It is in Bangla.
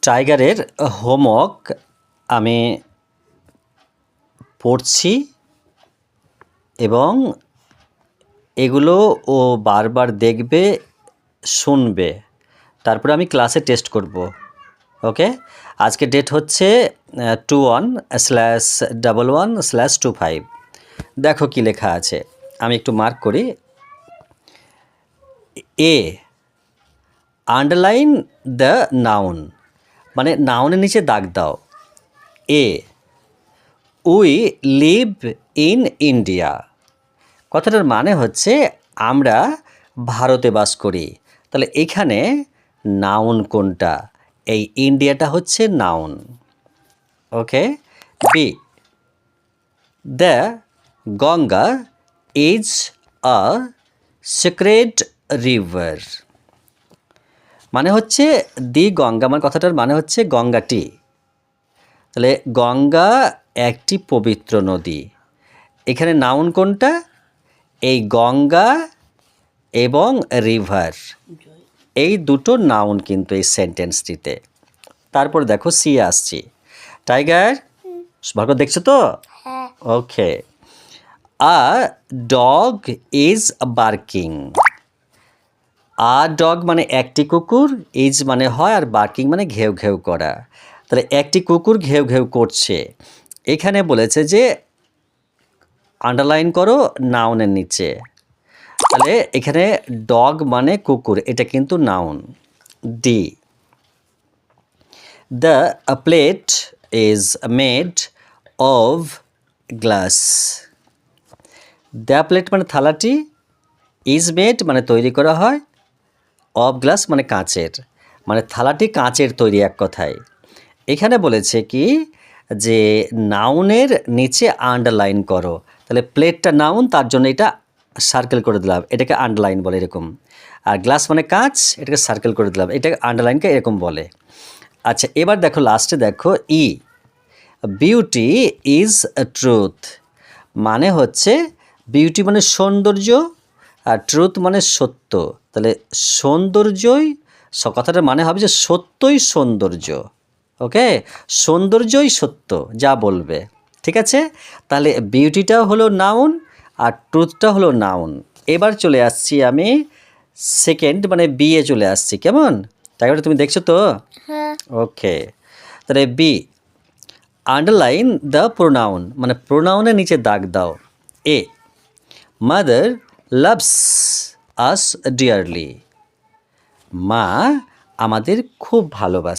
টাইগারের হোমওয়ার্ক আমি পড়ছি এবং এগুলো ও বারবার দেখবে, শুনবে, তারপরে আমি ক্লাসে টেস্ট করব। ওকে, আজকে ডেট হচ্ছে 21/11/25। দেখো কি লেখা আছে, আমি একটু মার্ক করি। এ আন্ডারলাইন দ্য নাউন, মানে নাউনের নিচে দাগ দাও। এ উই লিভ ইন ইন্ডিয়া, কথাটার মানে হচ্ছে আমরা ভারতে বাস করি। তাহলে এখানে নাউন কোনটা? এই ইন্ডিয়াটা হচ্ছে noun. Okay, B the Ganga is a secret river, মানে হচ্ছে দি গঙ্গা, আমার কথাটার মানে হচ্ছে গঙ্গাটি। তাহলে গঙ্গা একটি পবিত্র নদী। এখানে নাউন কোনটা? এই গঙ্গা এবং রিভার, এই দুটো নাউন কিন্তু এই সেন্টেন্সটিতে। তারপর দেখো সি আসছি। টাইগার ভালো করে দেখছো তো? Okay, a dog is barking. A dog মানে একটি কুকুর, ইজ মানে হয়, আর বার্কিং মানে ঘেউ ঘেউ করা। তাহলে একটি কুকুর ঘেউ ঘেউ করছে। এখানে বলেছে যে আন্ডারলাইন করো নাউনের নিচে। তাহলে এখানে ডগ মানে কুকুর, এটা কিন্তু noun. D the plate is made of glass. The plate মানে থালাটি, ইজ মেড মানে তৈরি করা হয়, অফ গ্লাস মানে কাঁচের, মানে থালাটি কাঁচের তৈরি এক কথায়। এখানে বলেছে কি যে নাউনের নিচে আন্ডারলাইন করো। তাহলে প্লেটটা নাউন, তার জন্য এটা সার্কেল করে দিলাম, এটাকে আন্ডারলাইন বলে এরকম। আর গ্লাস মানে কাঁচ, এটাকে সার্কেল করে দিলাম, এটাকে আন্ডারলাইনকে এরকম বলে। আচ্ছা, এবার দেখো লাস্টে দেখো ই বিউটি ইজ ট্রুথ, মানে হচ্ছে বিউটি মানে সৌন্দর্য আর ট্রুথ মানে সত্য। তাহলে সৌন্দর্যই, কথাটার মানে হবে যে সত্যই সৌন্দর্য। ওকে, সৌন্দর্যই সত্য, যা বলবে। ঠিক আছে, তাহলে বিউটিটাও হলো নাউন আর ট্রুথটা হলো নাউন। এবার চলে আসছি আমি সেকেন্ড মানে বি এ চলে আসছি। কেমন তাই তুমি দেখছো তো? ওকে, তাহলে বি আন্ডারলাইন দ্য প্রোনাউন, মানে প্রোনাউনের নিচে দাগ দাও। A mother loves us dearly, মা আমাদের খুব ভালোবাসে।